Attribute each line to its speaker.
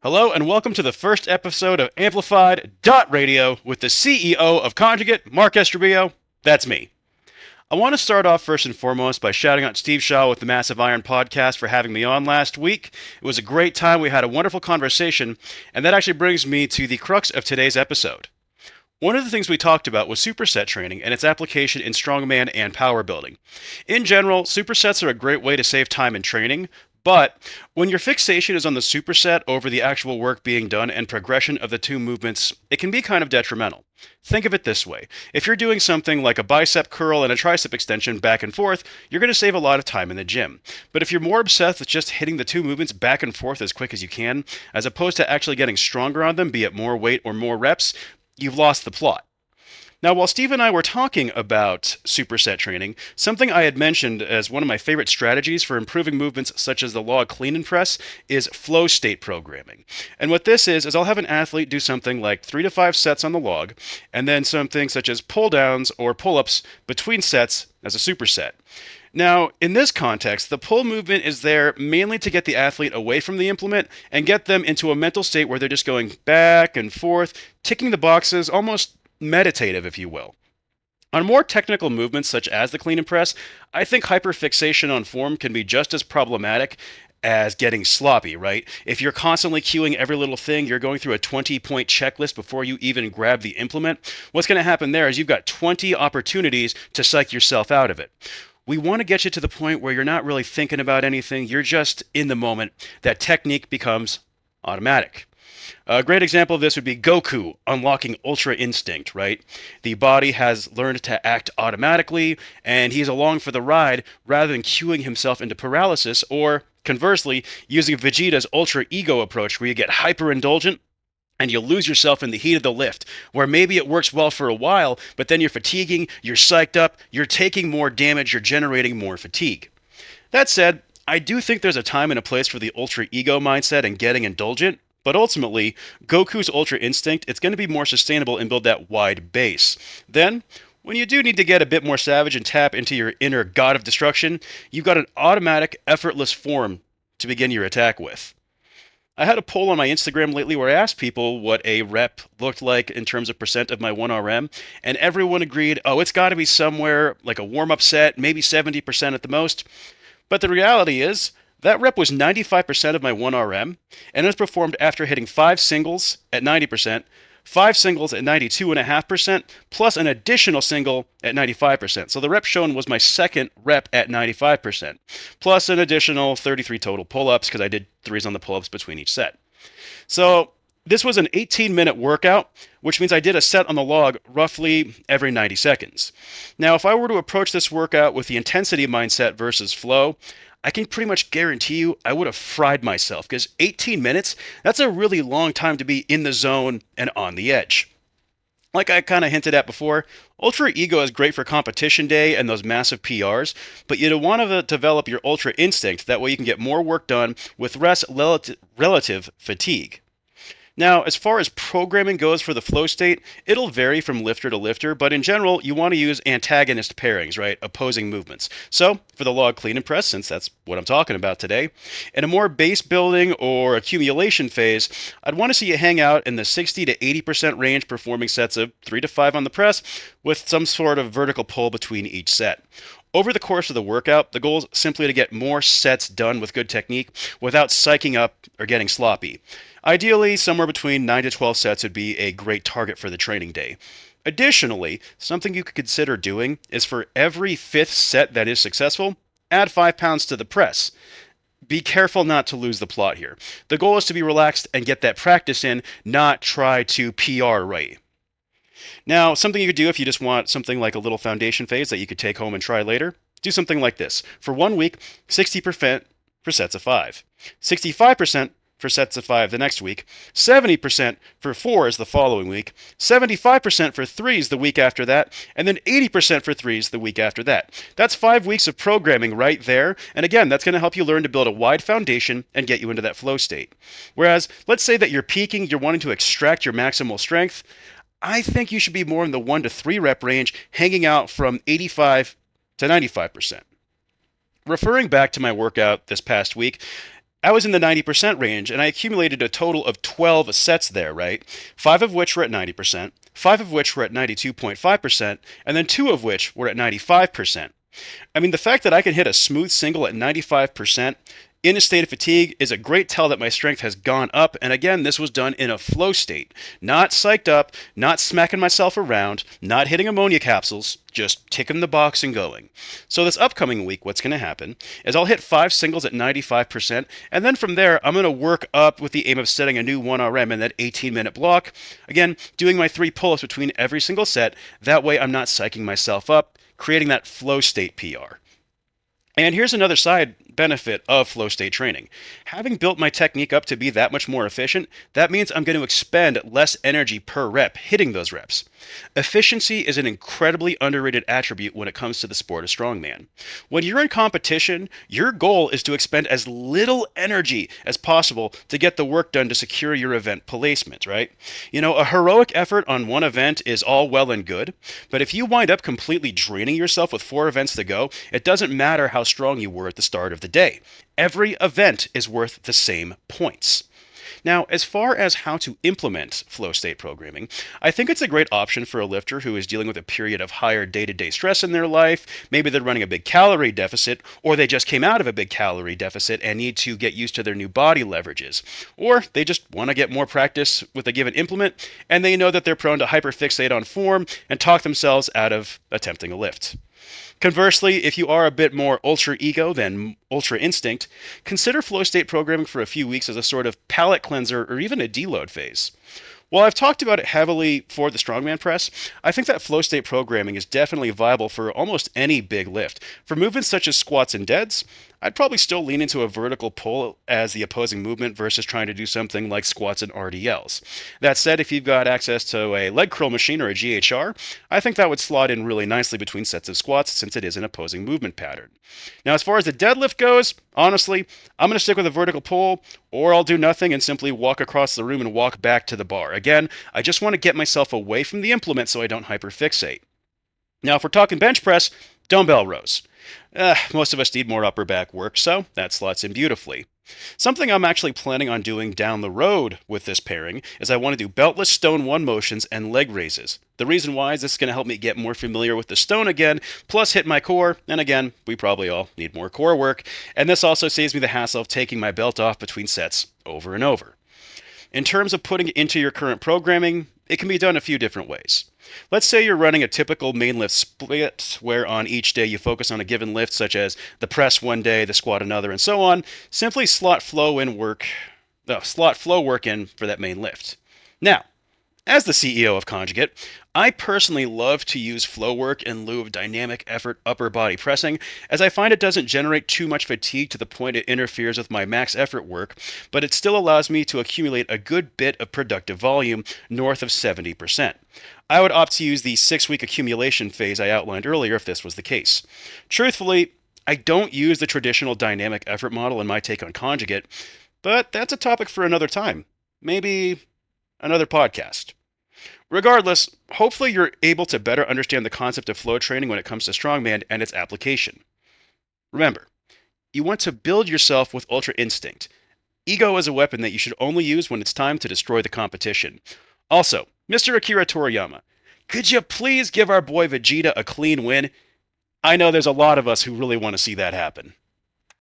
Speaker 1: Hello and welcome to the first episode of Amplified.Radio with the CEO of Conjugate, Mark Estrabio. That's me. I want to start off first and foremost by shouting out Steve Shaw with the Massive Iron podcast for having me on last week. It was a great time. We had a wonderful conversation, and that actually brings me to the crux of today's episode. One of the things we talked about was superset training and its application in strongman and powerbuilding. In general, supersets are a great way to save time in training, but when your fixation is on the superset over the actual work being done and progression of the two movements, it can be kind of detrimental. Think of it this way. If you're doing something like a bicep curl and a tricep extension back and forth, you're going to save a lot of time in the gym. But if you're more obsessed with just hitting the two movements back and forth as quick as you can, as opposed to actually getting stronger on them, be it more weight or more reps, you've lost the plot. Now, while Steve and I were talking about superset training, something I had mentioned as one of my favorite strategies for improving movements such as the log clean and press is flow state programming. And what this is I'll have an athlete do something like 3 to 5 sets on the log, and then something such as pull downs or pull-ups between sets as a superset. Now, in this context, the pull movement is there mainly to get the athlete away from the implement and get them into a mental state where they're just going back and forth, ticking the boxes, almost meditative, if you will. On more technical movements such as the clean and press, I think hyperfixation on form can be just as problematic as getting sloppy, right? If you're constantly cueing every little thing, you're going through a 20-point checklist before you even grab the implement, what's going to happen there is you've got 20 opportunities to psych yourself out of it. We want to get you to the point where you're not really thinking about anything, you're just in the moment. That technique becomes automatic. A great example of this would be Goku unlocking Ultra Instinct, right? The body has learned to act automatically, and he's along for the ride rather than cueing himself into paralysis, or conversely, using Vegeta's Ultra Ego approach where you get hyper-indulgent and you lose yourself in the heat of the lift, where maybe it works well for a while, but then you're fatiguing, you're psyched up, you're taking more damage, you're generating more fatigue. That said, I do think there's a time and a place for the Ultra Ego mindset and getting indulgent, but ultimately, Goku's Ultra Instinct, it's going to be more sustainable and build that wide base. Then, when you do need to get a bit more savage and tap into your inner god of destruction, you've got an automatic, effortless form to begin your attack with. I had a poll on my Instagram lately where I asked people what a rep looked like in terms of percent of my 1RM, and everyone agreed, oh, it's got to be somewhere like a warm-up set, maybe 70% at the most. But the reality is, that rep was 95% of my 1RM, and it was performed after hitting 5 singles at 90%, 5 singles at 92.5%, plus an additional single at 95%. So the rep shown was my second rep at 95%, plus an additional 33 total pull-ups, because I did 3s on the pull-ups between each set. So this was an 18-minute workout, which means I did a set on the log roughly every 90 seconds. Now, if I were to approach this workout with the intensity mindset versus flow, I can pretty much guarantee you I would have fried myself, because 18 minutes, that's a really long time to be in the zone and on the edge. Like I kind of hinted at before, Ultra Ego is great for competition day and those massive PRs, but you want to develop your Ultra Instinct, that way you can get more work done with less relative fatigue. Now, as far as programming goes for the flow state, it'll vary from lifter to lifter, but in general, you want to use antagonist pairings, right? Opposing movements. So, for the log clean and press, since that's what I'm talking about today, in a more base building or accumulation phase, I'd want to see you hang out in the 60 to 80% range, performing sets of 3 to 5 on the press, with some sort of vertical pull between each set. Over the course of the workout, the goal is simply to get more sets done with good technique without psyching up or getting sloppy. Ideally, somewhere between 9 to 12 sets would be a great target for the training day. Additionally, something you could consider doing is for every 5th set that is successful, add 5 pounds to the press. Be careful not to lose the plot here. The goal is to be relaxed and get that practice in, not try to PR right. Now, something you could do if you just want something like a little foundation phase that you could take home and try later, do something like this. For 1 week, 60% for sets of 5, 65% for sets of 5 the next week, 70% for 4s the following week, 75% for 3s the week after that, and then 80% for 3s the week after that. That's 5 weeks of programming right there, and again, that's going to help you learn to build a wide foundation and get you into that flow state. Whereas, let's say that you're peaking, you're wanting to extract your maximal strength, I think you should be more in the 1 to 3 rep range, hanging out from 85 to 95%. Referring back to my workout this past week, I was in the 90% range, and I accumulated a total of 12 sets there, right? 5 of which were at 90%, 5 of which were at 92.5%, and then 2 of which were at 95%. I mean, the fact that I can hit a smooth single at 95% in a state of fatigue is a great tell that my strength has gone up, and again, this was done in a flow state. Not psyched up, not smacking myself around, not hitting ammonia capsules, just ticking the box and going. So this upcoming week, what's going to happen is I'll hit 5 singles at 95%, and then from there, I'm going to work up with the aim of setting a new 1RM in that 18-minute block. Again, doing my 3 pull-ups between every single set. That way, I'm not psyching myself up, creating that flow state PR. And here's another side benefit of flow state training. Having built my technique up to be that much more efficient, that means I'm going to expend less energy per rep hitting those reps. Efficiency is an incredibly underrated attribute when it comes to the sport of strongman. When you're in competition, your goal is to expend as little energy as possible to get the work done to secure your event placement, right? You know, a heroic effort on one event is all well and good, but if you wind up completely draining yourself with 4 events to go, it doesn't matter how strong you were at the start of the day. Every event is worth the same points. Now, as far as how to implement flow state programming, I think it's a great option for a lifter who is dealing with a period of higher day-to-day stress in their life. Maybe they're running a big calorie deficit, or they just came out of a big calorie deficit and need to get used to their new body leverages. Or they just want to get more practice with a given implement, and they know that they're prone to hyperfixate on form and talk themselves out of attempting a lift. Conversely, if you are a bit more ultra ego than ultra instinct, consider flow state programming for a few weeks as a sort of palate cleanser or even a deload phase. While I've talked about it heavily for the strongman press, I think that flow state programming is definitely viable for almost any big lift. For movements such as squats and deads, I'd probably still lean into a vertical pull as the opposing movement versus trying to do something like squats and RDLs. That said, if you've got access to a leg curl machine or a GHR, I think that would slot in really nicely between sets of squats since it is an opposing movement pattern. Now, as far as the deadlift goes, honestly, I'm going to stick with a vertical pull, or I'll do nothing and simply walk across the room and walk back to the bar. Again, I just want to get myself away from the implement so I don't hyperfixate. Now, if we're talking bench press, dumbbell rows. Most of us need more upper back work, so that slots in beautifully. Something I'm actually planning on doing down the road with this pairing is I want to do beltless stone 1 motions and leg raises. The reason why is this is going to help me get more familiar with the stone again, plus hit my core, and again, we probably all need more core work, and this also saves me the hassle of taking my belt off between sets over and over. In terms of putting it into your current programming, it can be done a few different ways. Let's say you're running a typical main lift split where on each day you focus on a given lift such as the press one day, the squat another, and so on. Simply slot flow work in for that main lift. Now, as the CEO of Conjugate, I personally love to use flow work in lieu of dynamic effort upper body pressing, as I find it doesn't generate too much fatigue to the point it interferes with my max effort work, but it still allows me to accumulate a good bit of productive volume north of 70%. I would opt to use the 6-week accumulation phase I outlined earlier if this was the case. Truthfully, I don't use the traditional dynamic effort model in my take on Conjugate, but that's a topic for another time. Maybe another podcast. Regardless, hopefully you're able to better understand the concept of flow training when it comes to strongman and its application. Remember, you want to build yourself with ultra instinct. Ego is a weapon that you should only use when it's time to destroy the competition. Also, Mr. Akira Toriyama, could you please give our boy Vegeta a clean win? I know there's a lot of us who really want to see that happen.